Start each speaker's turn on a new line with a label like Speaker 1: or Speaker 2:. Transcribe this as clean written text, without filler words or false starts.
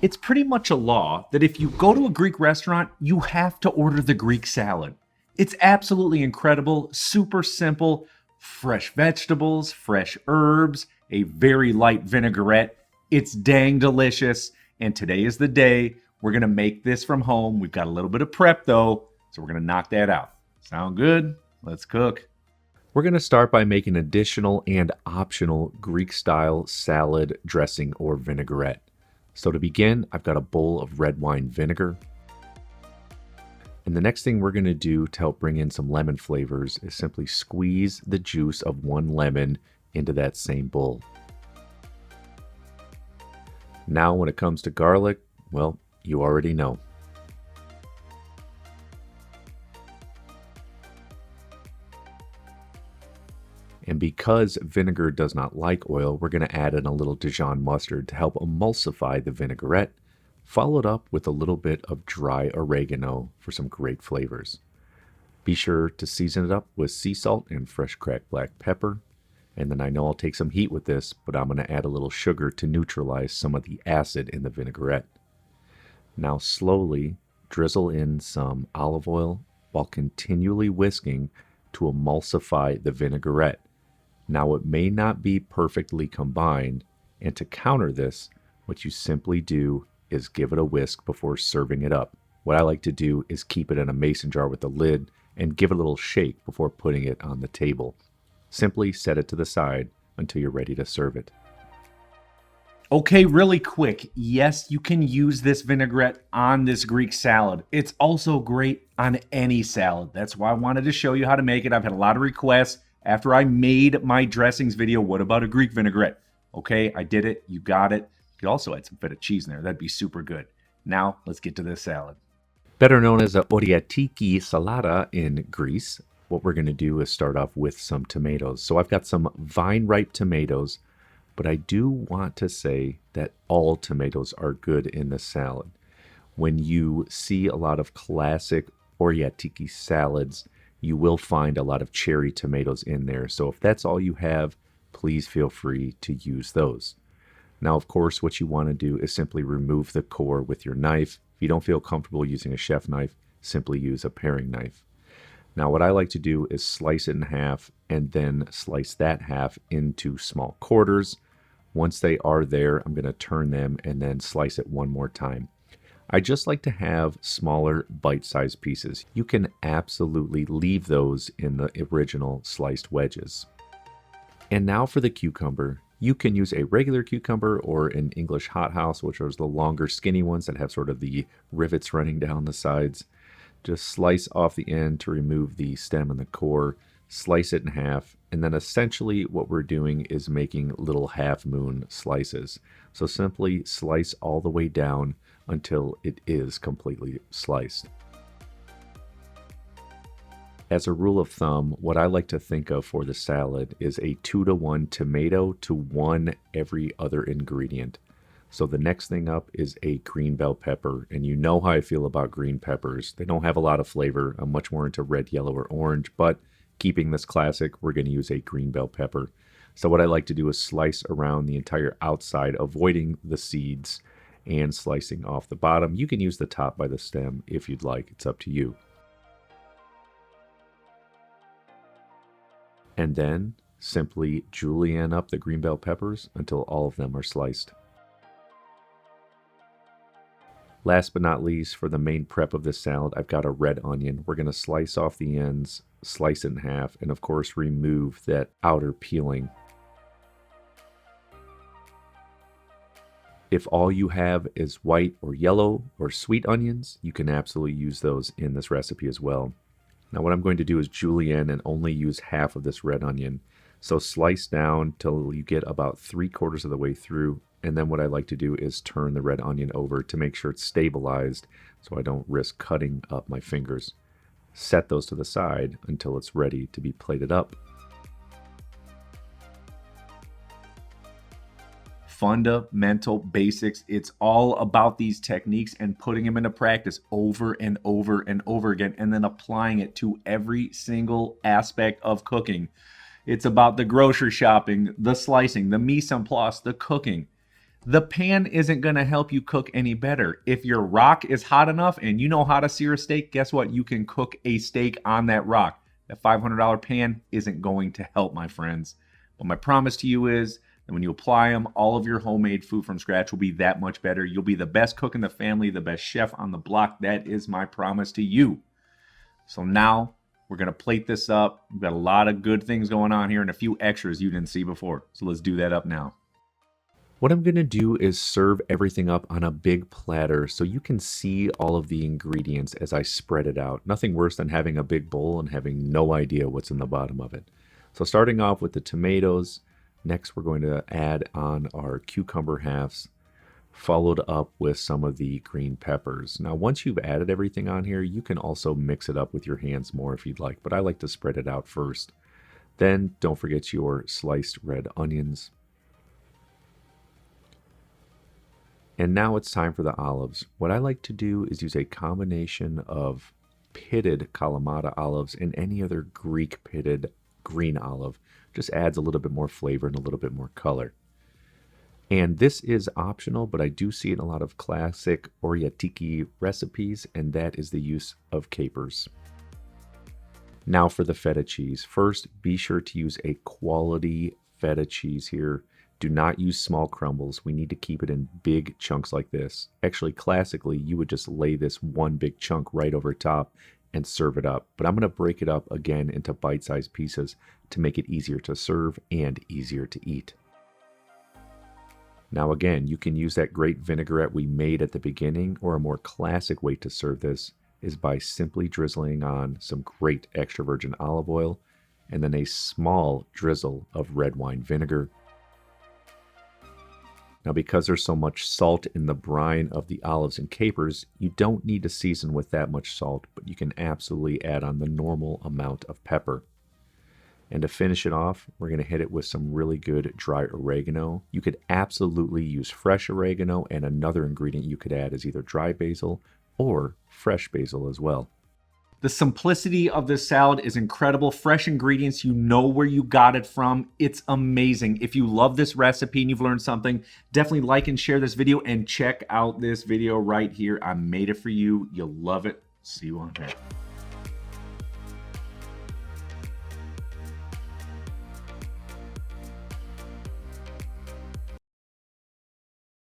Speaker 1: It's pretty much a law that if you go to a Greek restaurant, you have to order the Greek salad. It's absolutely incredible, super simple, fresh vegetables, fresh herbs, a very light vinaigrette. It's dang delicious, and today is the day. We're gonna make this from home. We've got a little bit of prep though, so we're gonna knock that out. Sound good? Let's cook.
Speaker 2: We're going to start by making additional and optional Greek-style salad dressing or vinaigrette. So to begin, I've got a bowl of red wine vinegar. And the next thing we're going to do to help bring in some lemon flavors is simply squeeze the juice of one lemon into that same bowl. Now when it comes to garlic, well, you already know. And because vinegar does not like oil, we're going to add in a little Dijon mustard to help emulsify the vinaigrette, followed up with a little bit of dry oregano for some great flavors. Be sure to season it up with sea salt and fresh cracked black pepper. And then I know I'll take some heat with this, but I'm going to add a little sugar to neutralize some of the acid in the vinaigrette. Now slowly drizzle in some olive oil while continually whisking to emulsify the vinaigrette. Now it may not be perfectly combined, and to counter this, what you simply do is give it a whisk before serving it up. What I like to do is keep it in a mason jar with a lid and give it a little shake before putting it on the table. Simply set it to the side until you're ready to serve it.
Speaker 1: Okay, really quick. Yes, you can use this vinaigrette on this Greek salad. It's also great on any salad. That's why I wanted to show you how to make it. I've had a lot of requests after I made my dressings video. What about a Greek vinaigrette? Okay, I did it. You got it. You could also add some feta cheese in there. That'd be super good. Now, let's get to this salad.
Speaker 2: Better known as a Horiatiki Salata in Greece, what we're going to do is start off with some tomatoes. So I've got some vine-ripe tomatoes, but I do want to say that all tomatoes are good in this salad. When you see a lot of classic Horiatiki salads, you will find a lot of cherry tomatoes in there. So if that's all you have, please feel free to use those. Now, of course, what you want to do is simply remove the core with your knife. If you don't feel comfortable using a chef knife, simply use a paring knife. Now, what I like to do is slice it in half and then slice that half into small quarters. Once they are there, I'm going to turn them and then slice it one more time. I just like to have smaller bite-sized pieces. You can absolutely leave those in the original sliced wedges. And now for the cucumber. You can use a regular cucumber or an English hothouse, which are the longer skinny ones that have sort of the rivets running down the sides. Just slice off the end to remove the stem and the core, slice it in half, and then essentially what we're doing is making little half moon slices. So simply slice all the way down until it is completely sliced. As a rule of thumb, what I like to think of for the salad is a 2-to-1 tomato to 1 every other ingredient. So the next thing up is a green bell pepper, and you know how I feel about green peppers. They don't have a lot of flavor. I'm much more into red, yellow, or orange, but keeping this classic, we're going to use a green bell pepper. So what I like to do is slice around the entire outside, avoiding the seeds, and slicing off the bottom. You can use the top by the stem if you'd like. It's up to you. And then simply julienne up the green bell peppers until all of them are sliced. Last but not least, for the main prep of this salad, I've got a red onion. We're going to slice off the ends, slice it in half, and of course remove that outer peeling. If all you have is white or yellow or sweet onions, you can absolutely use those in this recipe as well. Now what I'm going to do is julienne and only use half of this red onion. So slice down till you get about 3/4 of the way through. And then what I like to do is turn the red onion over to make sure it's stabilized so I don't risk cutting up my fingers. Set those to the side until it's ready to be plated up.
Speaker 1: Fundamental basics. It's all about these techniques and putting them into practice over and over and over again, and then applying it to every single aspect of cooking. It's about the grocery shopping, the slicing, the mise en place, the cooking. The pan isn't going to help you cook any better. If your rock is hot enough and you know how to sear a steak, guess what? You can cook a steak on that rock. That $500 pan isn't going to help, my friends. But my promise to you is that when you apply them, all of your homemade food from scratch will be that much better. You'll be the best cook in the family, the best chef on the block. That is my promise to you. So now we're going to plate this up. We've got a lot of good things going on here and a few extras you didn't see before. So let's do that up now.
Speaker 2: What I'm going to do is serve everything up on a big platter so you can see all of the ingredients as I spread it out. Nothing worse than having a big bowl and having no idea what's in the bottom of it. So starting off with the tomatoes, next we're going to add on our cucumber halves, followed up with some of the green peppers. Now once you've added everything on here, you can also mix it up with your hands more if you'd like, but I like to spread it out first. Then don't forget your sliced red onions. And now it's time for the olives. What I like to do is use a combination of pitted Kalamata olives and any other Greek pitted green olive. Just adds a little bit more flavor and a little bit more color. And this is optional, but I do see it in a lot of classic Horiatiki recipes, and that is the use of capers. Now for the feta cheese. First, be sure to use a quality feta cheese here. Do not use small crumbles. We need to keep it in big chunks like this. Actually, classically, you would just lay this one big chunk right over top and serve it up. But I'm going to break it up again into bite-sized pieces to make it easier to serve and easier to eat. Now again, you can use that great vinaigrette we made at the beginning, or a more classic way to serve this is by simply drizzling on some great extra virgin olive oil and then a small drizzle of red wine vinegar. Now, because there's so much salt in the brine of the olives and capers, you don't need to season with that much salt, but you can absolutely add on the normal amount of pepper. And to finish it off, we're going to hit it with some really good dry oregano. You could absolutely use fresh oregano, and another ingredient you could add is either dry basil or fresh basil as well.
Speaker 1: The simplicity of this salad is incredible. Fresh ingredients, you know where you got it from. It's amazing. If you love this recipe and you've learned something, definitely like and share this video and check out this video right here. I made it for you. You'll love it. See you on there.